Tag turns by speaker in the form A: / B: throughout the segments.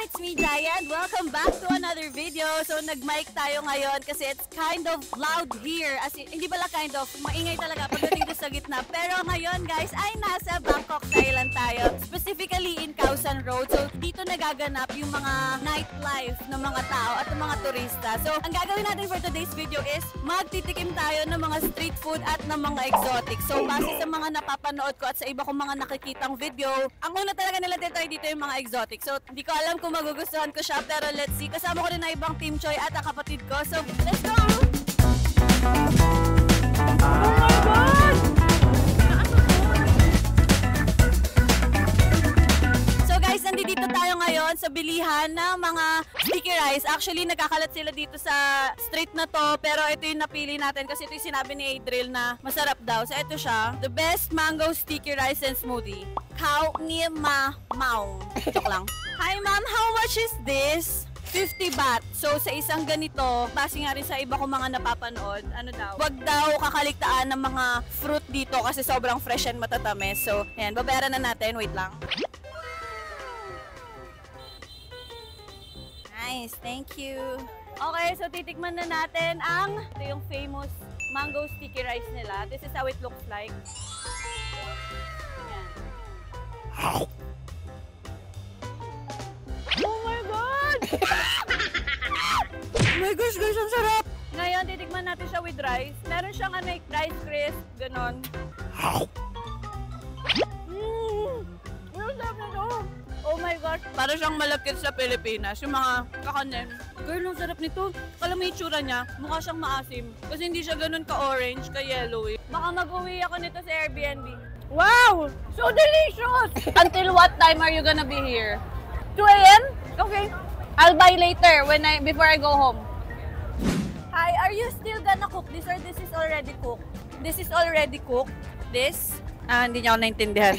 A: It's me, Giant. Welcome back to another video. So, nag-mic tayo ngayon kasi it's kind of loud here. As in, hindi pala kind of, maingay talaga pagdating doon sa gitna. Pero ngayon, guys, ay nasa Bangkok, Thailand tayo. Specifically in Khao San Road. So, dito nagaganap yung mga nightlife ng mga tao at ng mga turista. So, ang gagawin natin for today's video is magtitikim tayo ng mga street food at ng mga exotic. So, base sa mga napapanood ko at sa iba kong mga nakikitang video, ang una talaga nila titry dito yung mga exotic. So, hindi ko alam kung magugustuhan ko siya, pero let's see. Kasama ko rin na ibang Team Choi at ang kapatid ko. So, let's go! Oh my God! So guys, nandito tayo ngayon sa bilihan ng mga sticky rice. Actually, nagkakalat sila dito sa street na to, pero ito yung napili natin kasi ito yung sinabi ni Adriel na masarap daw. So, ito siya. The best mango sticky rice and smoothie. Khao Ni Ma Mau. Joke lang. Hi ma'am, how much is this? 50 baht. So, sa isang ganito, base nga rin sa iba kong mga napapanood, ano daw, wag daw kakaligtaan ng mga fruit dito kasi sobrang fresh and matatamis. So, ayan, babayaran na natin. Wait lang. Nice, thank you. Okay, so titikman na natin ang, ito yung famous mango sticky rice nila. This is how it looks like. Ayan. Oh my God! Oh my gosh, guys, ang sarap! Ngayon, titikman natin siya with rice. Meron siyang rice crisp, ganon. Ang sarap nito! Oh my gosh! Para siyang malapit sa Pilipinas, yung mga kakanin. Girl, ang sarap nito. Alam mo yung itsura niya, mukha siyang maasim. Kasi hindi siya ganon ka-orange, ka-yellowy. Baka mag-uwi ako nito sa Airbnb. Wow! So delicious! Until what time are you gonna be here? 2 a.m.? Okay. I'll buy later before I go home. Hi, are you still gonna cook this or this is already cooked? This is already cooked. This? Hindi niya ako naintindihan.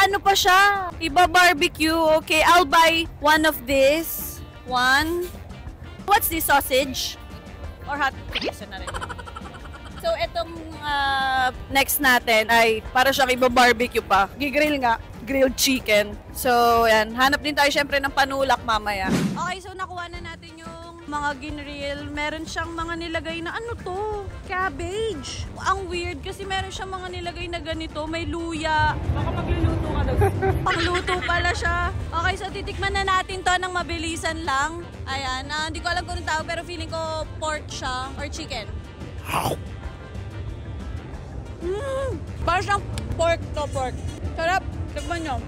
A: Ano pa siya? Iba-barbecue. Okay, I'll buy one of this. One. What's this, sausage? Or hot? Sige, isa na rin. So, itong next natin ay para siyang iba-barbecue pa. Gigrill nga. Grilled chicken. So, yan. Hanap din tayo syempre ng panulak mamaya. Okay, so nakuha na natin yung mga ginrill. Meron siyang mga nilagay na ano to? Cabbage. Ang weird kasi meron siyang mga nilagay na ganito. May luya. Baka magluluto ka daw. Pangluto pala siya. Okay, so titikman na natin to ng mabilisan lang. Ayan. Hindi ko alam kung anong tawag pero feeling ko pork siya or chicken. Parang siyang pork to pork. Sarap. Tignan nyo.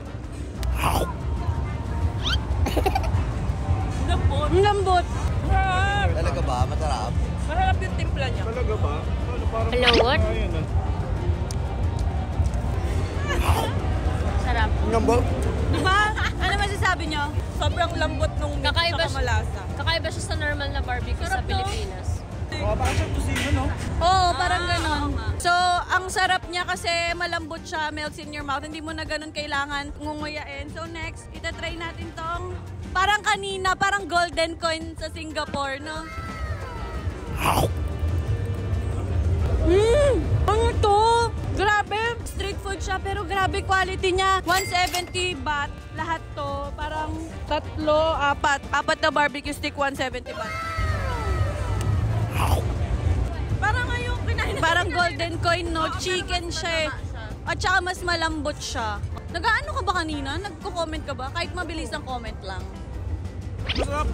A: Lambot. Lambot.
B: Talaga ba? Masarap?
C: Masarap yung timpla niya.
B: Talaga ba?
D: Hello, what? Sarap.
B: Lambot?
A: Diba? Ano masasabi nyo?
C: Sobrang lambot nung
D: Kakaiba
C: sa malasa.
D: Kakaiba siya sa normal na barbecue sa Pilipinas.
B: Parang siyang kusino, no?
A: Oo, parang ganon. So, ang sarap niya kasi malambot siya, melts in your mouth. Hindi mo na ganon kailangan ngunguyain. So, next, itatry natin tong parang kanina, parang golden coin sa Singapore, no? Ano to? Grabe! Street food siya, pero grabe quality niya. 170 baht lahat to. Parang 3, 4. 4 na barbecue stick, 170 baht. Parang ngayong kinain. Parang golden coin, no? Chicken siya eh. At saka mas malambot siya. Nag-ano ka ba kanina? Nagko-comment ka ba? Kahit mabilis ang comment lang.
B: Masarap!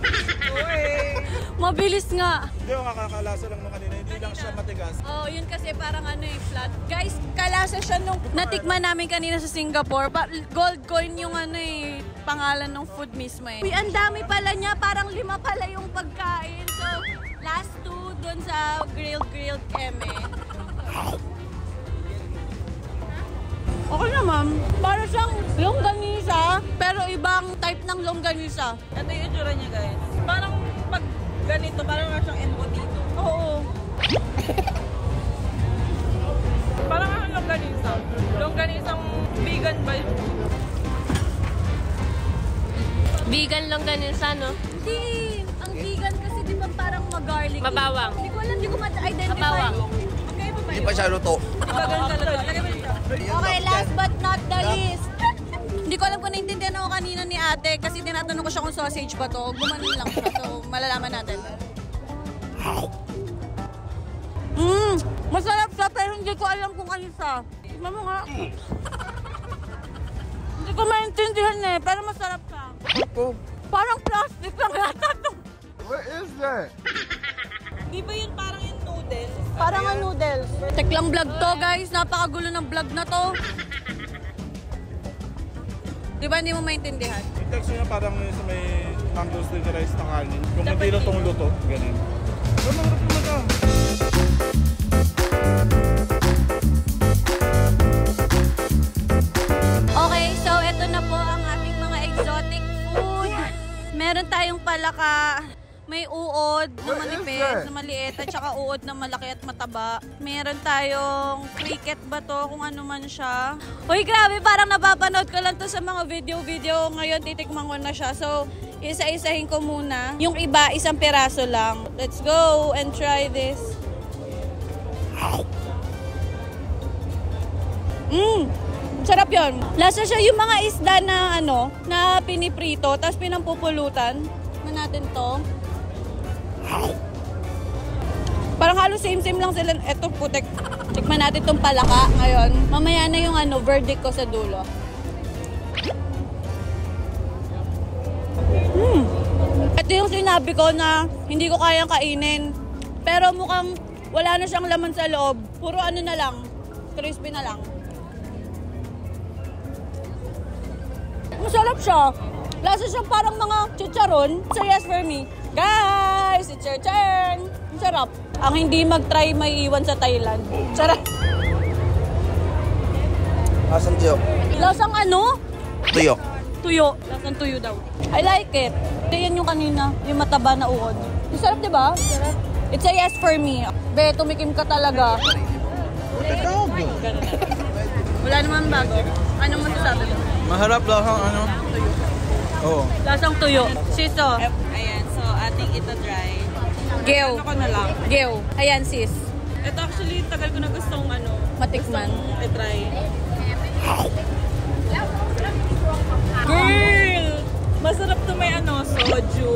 A: Mabilis nga.
B: Hindi, makakalasa lang nung kanina. Hindi lang siya matigas.
A: Oh, yun kasi parang ano yung flat. Guys, kalasa siya nung natikman namin kanina sa Singapore. Gold coin yung ano eh, pangalan ng food mismo eh. Uy, ang dami pala niya. Parang 5 pala yung pagkain. So, last 2 doon sa grilled eme. Okay naman. Para siyang longganisa, pero ibang type ng longganisa.
C: Ito yung itsura niya, guys. Parang pag ganito, parang siyang embutido.
A: Oo.
C: Parang ang longganisa. Longganisang vegan ba yun?
D: Vegan lang ganisa, no?
A: Hindi. Ang vegan kasi di ba parang mag-garlic.
D: Mabawang.
A: Hindi ko alam, hindi ko ma-identify.
D: Mabawang.
A: Okay
B: Hindi pa siya luto.
C: Iba ganun talaga. Lagay mo siya.
A: Okay, last but not the least. Hindi ko alam kung naintindihan ako kanina ni ate kasi tinatanong ko siya kung sausage ba to. Gumanon lang siya. So, malalaman natin. Masarap siya pero hindi ko alam kung ano siya. Tignan mo nga. Hindi ko maintindihan eh, pero masarap siya. Parang plastic lang yata to.
B: What is that?
C: Di ba yun parang yung noodles?
A: Parang ang noodles. Teklang vlog to guys, napakagulo ng vlog na to. Di ba hindi mo maintindihan?
B: Yung text niya parang sa may mango sticky rice na kanin. Kung hindi lutong luto, ganun. So, mangarap naman ka.
A: Okay, so ito na po ang ating mga exotic food. Meron tayong palaka. May uod na manipis, na maliit, at saka uod na malaki at mataba. Meron tayong cricket ba to, kung ano man siya. Uy, grabe, parang napapanood ko lang to sa mga video. Ngayon, titikman ko na siya. So, isa-isahin ko muna. Yung iba, isang piraso lang. Let's go and try this. Sarap yun. Lasa siya yung mga isda na ano, na piniprito, tapos pinampupulutan. Tikman natin to. Parang halos same-same lang sila. Eto putek. Tikman natin tong palaka ngayon. Mamaya na yung ano, verdict ko sa dulo. Ito yung sinabi ko na hindi ko kayang kainin. Pero mukhang wala na siyang laman sa loob. Puro ano na lang. Crispy na lang. Masarap siya. Lasa siyang parang mga chicharon. So yes for me. Guys, it's your turn. Ang sarap. Ang hindi mag-try may iwan sa Thailand. Sarap.
B: Lasang tiyo.
A: Lasang ano?
B: Tuyo.
A: Tuyo. Lasang tuyo daw. I like it. Ito yan yung kanina. Yung mataba na uod. Ang sarap, diba? Sarap. It's a yes for me. Be, tumikim ka talaga. Wala naman bago. Anong masasabi mo?
B: Maharap lasang ano? Oo.
A: Lasang tuyo. Siso.
C: Ayan, so ating ito dry.
A: Geo.
C: Ano ko na lang.
A: Geo. Ayan, sis.
C: Ito actually, tagal ko na gustong
A: Matikman.
C: i-try. Girl! Masarap to may soju.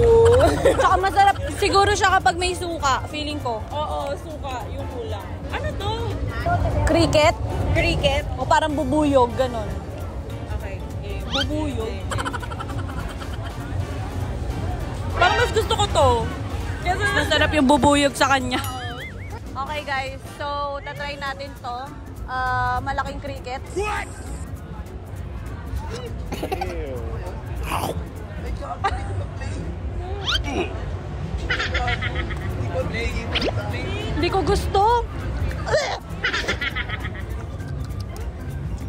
A: Tsaka masarap. Siguro siya kapag may suka. Feeling ko.
C: Oo, suka, yung kulang. Ano to?
A: Cricket.
C: Cricket?
A: O parang bubuyog. Ganon.
C: Okay.
A: Bubuyog.
C: Parang mas gusto ko to. Kasi
A: Masarap yung bubuyog sa kanya. Okay guys, so tatry natin to. Malaking cricket. What? Hindi ko gusto.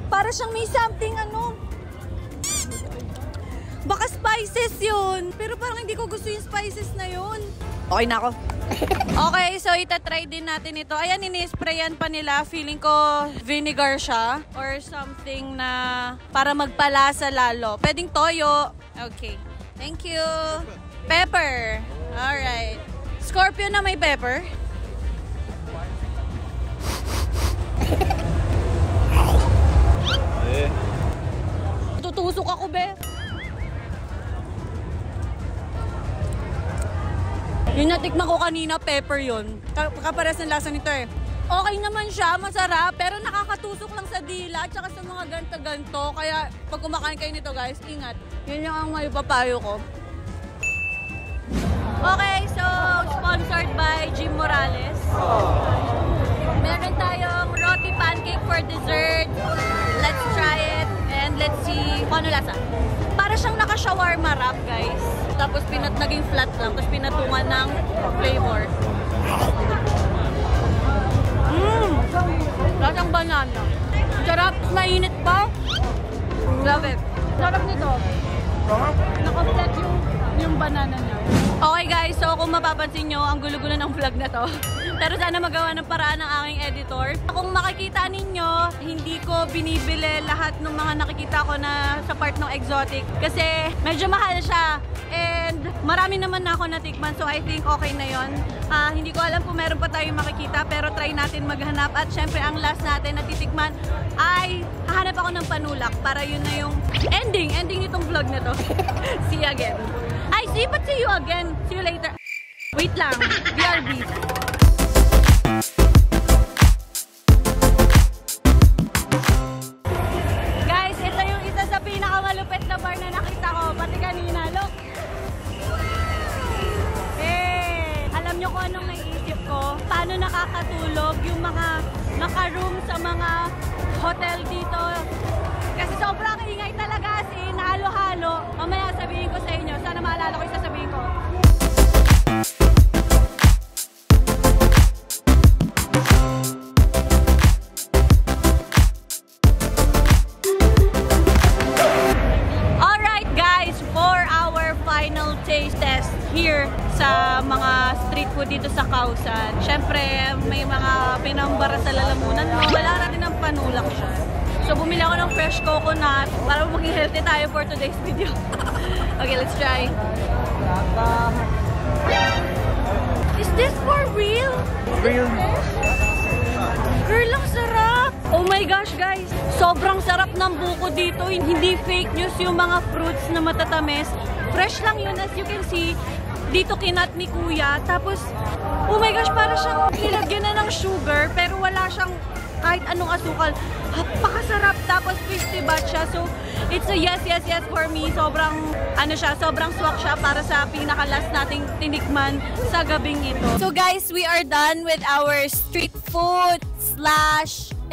A: Para siyang may something baka spices yun. Pero parang hindi ko gusto yung spices na yun. Okay na ako. Okay, so itatry din natin ito. Ayan, ini-sprayan pa nila. Feeling ko vinegar siya or something na para magpalasa lalo. Pwedeng toyo. Okay. Thank you. Pepper. Alright. Scorpion na may pepper. Tutusok ako, be. Yung natikman ko kanina, pepper yun. Kapares ng lasa nito eh. Okay naman siya, masarap, pero nakakatusok lang sa dila at saka sa mga ganto-ganto. Kaya pag kumakain kayo nito guys, ingat. Yun yung ang may papayo ko. Okay, so sponsored by Jim Morales. Meron tayong roti pancake for dessert. Let's try it and let's see kung ano lasa. Para siyang naka-shawarma wrap, guys. Tapos naging flat lang, tapos pinatungan ng flavor. Lasang banana. Sarap, mainit pa. Love it. Sarap nito. Naka-flat yung banana niya. Okay guys, so kung mapapansin nyo, ang gulo-gulo ng vlog na to. Pero sana magawa ng paraan ng aking editor. Kung makikita ninyo, hindi ko binibili lahat ng mga nakikita ko na sa part ng exotic. Kasi medyo mahal siya. And marami naman na ako natikman, so I think okay na yon. Hindi ko alam kung meron pa tayong makikita, pero try natin maghanap. At syempre, ang last natin na titikman ay hahanap ako ng panulak para yun na yung ending itong vlog na to. See you again. Ay, see you again. See you later. Wait lang. BRB. Guys, ito yung isa sa pinakamalupit na bar na nakita ko. Pati kanina, look. Alam nyo kung anong naiisip ko? Paano nakakatulog yung mga naka-room sa mga hotel dito? Kasi sobrang ingay talaga, as in, halo-halo. Mamaya sabihin ko sa inyo. Sana maalala ko yung sasabihin ko. Alright guys, for our final taste test here sa mga street food dito sa Causan. Siyempre, may mga pinambara sa lalamunan. Wala natin ng panulak siya. So, bumili ako ng fresh coconut para maging healthy tayo for today's video. Okay, let's try. Is this for real?
B: Real.
A: Girl, ang sarap! Oh my gosh, guys! Sobrang sarap ng buko dito. Hindi fake news yung mga fruits na matatamis. Fresh lang yun, as you can see. Dito kinat ni Kuya. Tapos, oh my gosh, para siyang nilagyan na ng sugar, pero wala siyang kahit anong asukal. Napakasarap. Tapos, 50 baht siya. So, it's a yes for me. Sobrang, sobrang swak siya para sa pinaka-last nating tinikman sa gabing ito. So, guys, we are done with our street food /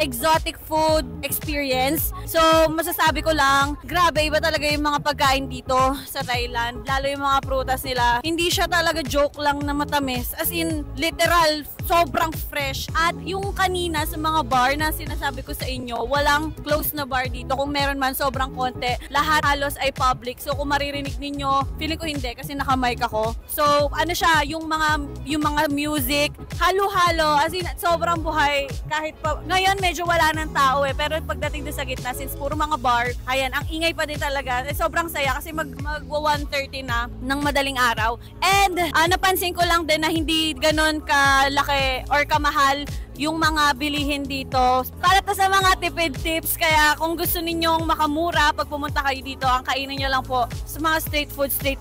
A: exotic food experience. So, masasabi ko lang, grabe, iba talaga yung mga pagkain dito sa Thailand. Lalo yung mga prutas nila. Hindi siya talaga joke lang na matamis. As in, literal, sobrang fresh. At yung kanina sa mga bar na sinasabi ko sa inyo, walang close na bar dito. Kung meron man, sobrang konti. Lahat halos ay public. So, kung maririnig ninyo, feeling ko hindi kasi naka-mic ako. So, ano siya, yung mga music, halo-halo. As in, sobrang buhay. Kahit pa, ngayon medyo wala ng tao pero pagdating doon sa gitna, since puro mga bar, ayan, ang ingay pa din talaga. Sobrang saya kasi magwa 1:30 na ng madaling araw. And napansin ko lang din na hindi ganon kalaki or kamahal yung mga bilihin dito. Para to sa mga tipid tips, kaya kung gusto ninyong makamura pag pumunta kayo dito, ang kainin nyo lang po sa mga street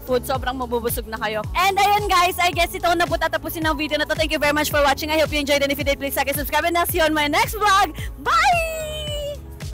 A: food, sobrang mabubusog na kayo. And ayun guys, I guess ito na po tatapusin ang video na to. Thank you very much for watching. I hope you enjoyed, and if you did, please like and subscribe, and I'll see you on my next vlog. Bye!